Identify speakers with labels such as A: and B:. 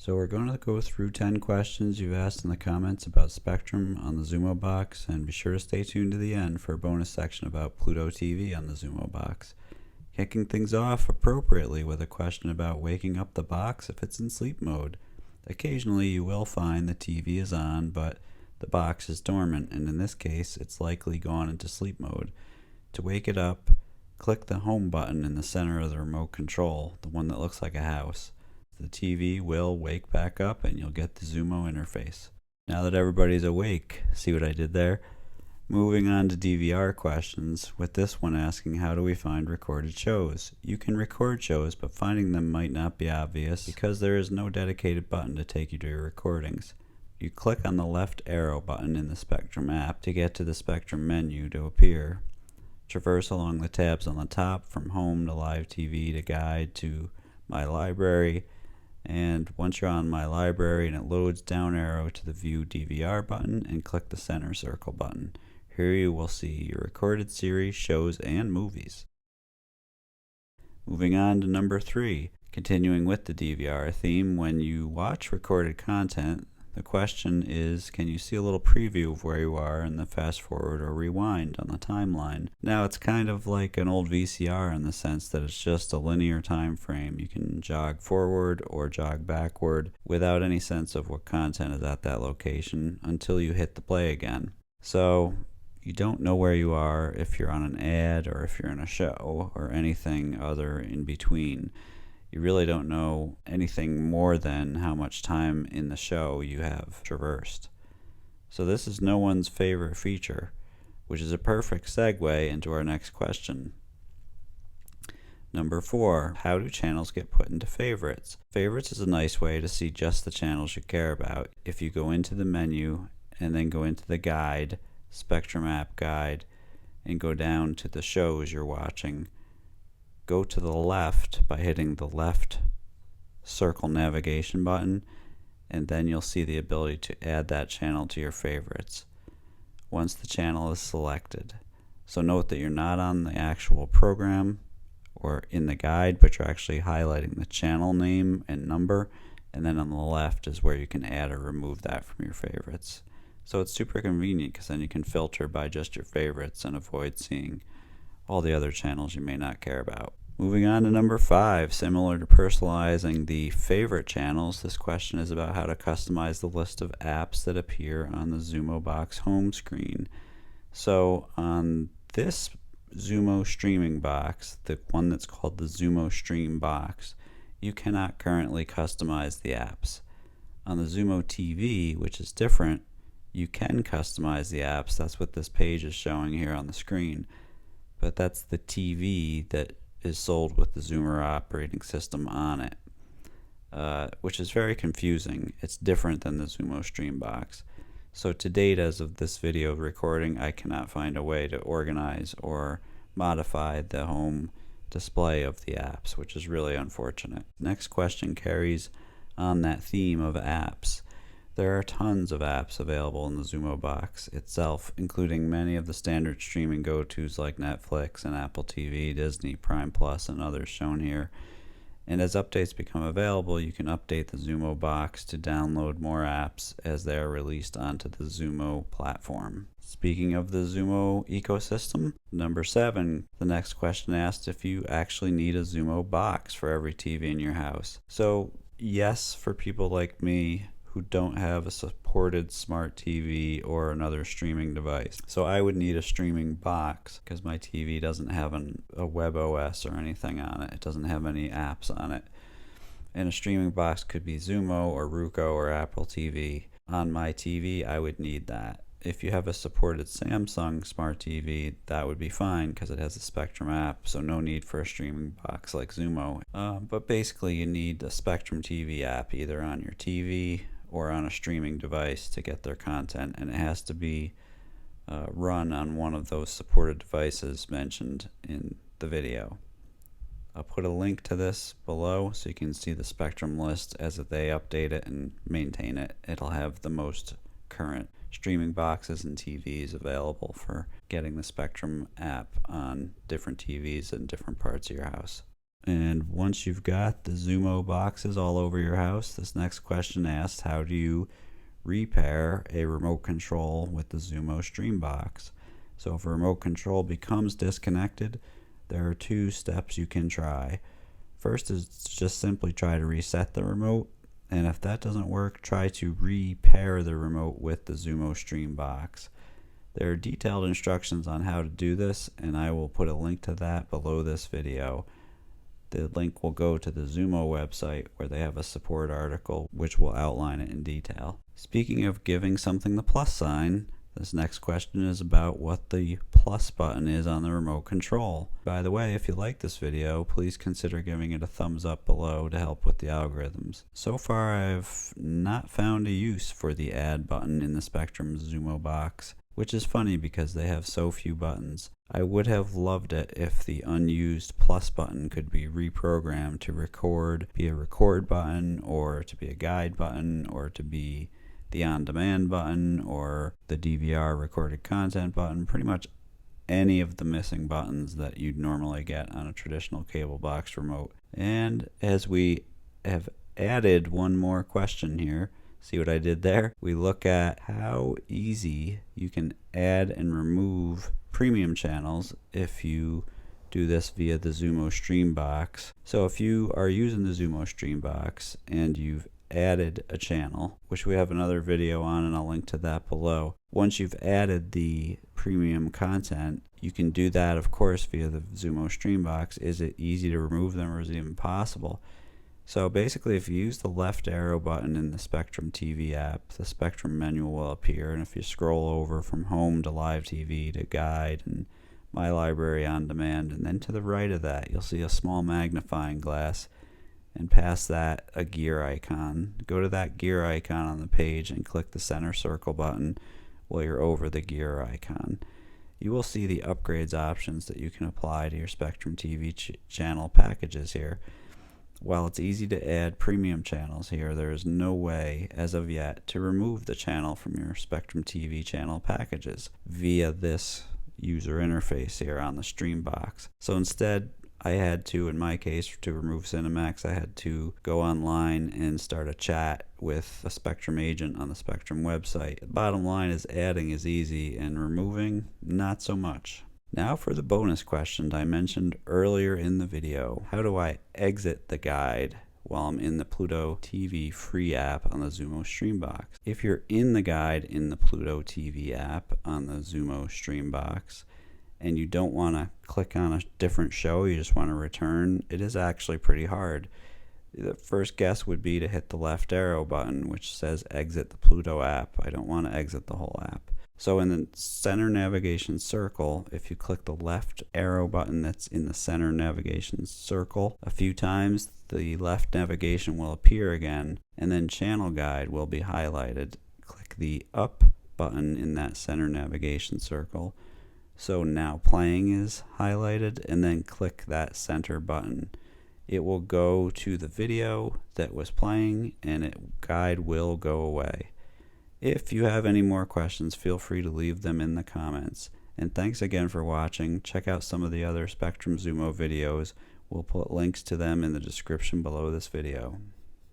A: So we're going to go through 10 questions you've asked in the comments about Spectrum on the Xumo box, and be sure to stay tuned to the end for a bonus section about Pluto TV on the Xumo box. Kicking things off appropriately with a question about waking up the box if it's in sleep mode. Occasionally you will find the TV is on, but the box is dormant, and in this case it's likely gone into sleep mode. To wake it up, click the home button in the center of the remote control, the one that looks like a house. The TV will wake back up and you'll get the Xumo interface. Now that everybody's awake, see what I did there? Moving on to DVR questions, with this one asking how do we find recorded shows. You can record shows, but finding them might not be obvious because there is no dedicated button to take you to your recordings. You click on the left arrow button in the Spectrum app to get to the Spectrum menu to appear. Traverse along the tabs on the top from Home to Live TV to Guide to My Library. And once you're on My Library and it loads, down arrow to the View DVR button and click the center circle button. Here you will see your recorded series, shows, and movies. Moving on to number 3, continuing with the DVR theme, when you watch recorded content, the question is, can you see a little preview of where you are in the fast forward or rewind on the timeline? Now it's kind of like an old VCR in the sense that it's just a linear time frame. You can jog forward or jog backward without any sense of what content is at that location until you hit the play again. So you don't know where you are if you're on an ad or if you're in a show or anything other in between. You really don't know anything more than how much time in the show you have traversed. So this is no one's favorite feature, which is a perfect segue into our next question. Number 4, how do channels get put into favorites? Favorites is a nice way to see just the channels you care about. If you go into the menu and then go into the guide, Spectrum app guide, and go down to the shows you're watching, go to the left by hitting the left circle navigation button, and then you'll see the ability to add that channel to your favorites once the channel is selected. So note that you're not on the actual program or in the guide, but you're actually highlighting the channel name and number, and then on the left is where you can add or remove that from your favorites. So it's super convenient because then you can filter by just your favorites and avoid seeing all the other channels you may not care about. Moving on to number 5, similar to personalizing the favorite channels, this question is about how to customize the list of apps that appear on the Xumo box home screen. So on this Xumo streaming box, the one that's called the Xumo Stream box, you cannot currently customize the apps. On the Xumo TV, which is different, you can customize the apps. That's what this page is showing here on the screen. But that's the TV that is sold with the Xumo operating system on it, which is very confusing. It's different than the Xumo Stream box. So to date, as of this video recording, I cannot find a way to organize or modify the home display of the apps, which is really unfortunate. Next question carries on that theme of apps. There are tons of apps available in the Xumo box itself, including many of the standard streaming go-tos like Netflix and Apple TV, Disney, Prime Plus, and others shown here. And as updates become available, you can update the Xumo box to download more apps as they are released onto the Xumo platform. Speaking of the Xumo ecosystem, number 7, the next question asks if you actually need a Xumo box for every TV in your house. So yes, for people like me who don't have a supported smart TV or another streaming device. So I would need a streaming box because my TV doesn't have a web OS or anything on it. It doesn't have any apps on it. And a streaming box could be Xumo or Roku or Apple TV. On my TV, I would need that. If you have a supported Samsung smart TV, that would be fine because it has a Spectrum app, so no need for a streaming box like Xumo. But basically you need a Spectrum TV app either on your TV or on a streaming device to get their content, and it has to be run on one of those supported devices mentioned in the video. I'll put a link to this below so you can see the Spectrum list as they update it and maintain it. It'll have the most current streaming boxes and TVs available for getting the Spectrum app on different TVs in different parts of your house. And once you've got the Xumo boxes all over your house, this next question asks, how do you repair a remote control with the Xumo Stream Box? So if a remote control becomes disconnected, there are two steps you can try. First is just simply try to reset the remote, and if that doesn't work, try to repair the remote with the Xumo Stream Box. There are detailed instructions on how to do this, and I will put a link to that below this video. The link will go to the Xumo website where they have a support article which will outline it in detail. Speaking of giving something the plus sign, this next question is about what the plus button is on the remote control. By the way, if you like this video, please consider giving it a thumbs up below to help with the algorithms. So far, I've not found a use for the add button in the Spectrum Xumo box, which is funny because they have so few buttons. I would have loved it if the unused plus button could be reprogrammed to record, be a record button, or to be a guide button, or to be the on-demand button, or the DVR recorded content button. Pretty much any of the missing buttons that you'd normally get on a traditional cable box remote. And as we have added one more question here, see what I did there? We look at how easy you can add and remove premium channels if you do this via the Xumo Stream Box. So if you are using the Xumo Stream Box and you've added a channel, which we have another video on and I'll link to that below. Once you've added the premium content, you can do that of course via the Xumo Stream Box. Is it easy to remove them, or is it even possible? So basically, if you use the left arrow button in the Spectrum TV app, the Spectrum menu will appear, and if you scroll over from home to live TV to guide and my library on demand, and then to the right of that you'll see a small magnifying glass, and past that a gear icon. Go to that gear icon on the page and click the center circle button while you're over the gear icon. You will see the upgrades options that you can apply to your Spectrum TV channel packages here. While it's easy to add premium channels here, there is no way as of yet to remove the channel from your Spectrum TV channel packages via this user interface here on the Stream Box. So instead, I had to, in my case, to remove Cinemax, I had to go online and start a chat with a Spectrum agent on the Spectrum website. The bottom line is adding is easy and removing, not so much. Now for the bonus question I mentioned earlier in the video. How do I exit the guide while I'm in the Pluto TV free app on the Xumo Stream Box? If you're in the guide in the Pluto TV app on the Xumo Stream Box, and you don't want to click on a different show, you just want to return, it is actually pretty hard. The first guess would be to hit the left arrow button which says exit the Pluto app. I don't want to exit the whole app. So in the center navigation circle, if you click the left arrow button that's in the center navigation circle a few times, the left navigation will appear again, and then channel guide will be highlighted. Click the up button in that center navigation circle. So now playing is highlighted, and then click that center button. It will go to the video that was playing, and guide will go away. If you have any more questions, feel free to leave them in the comments. And thanks again for watching. Check out some of the other Spectrum Xumo videos. We'll put links to them in the description below this video.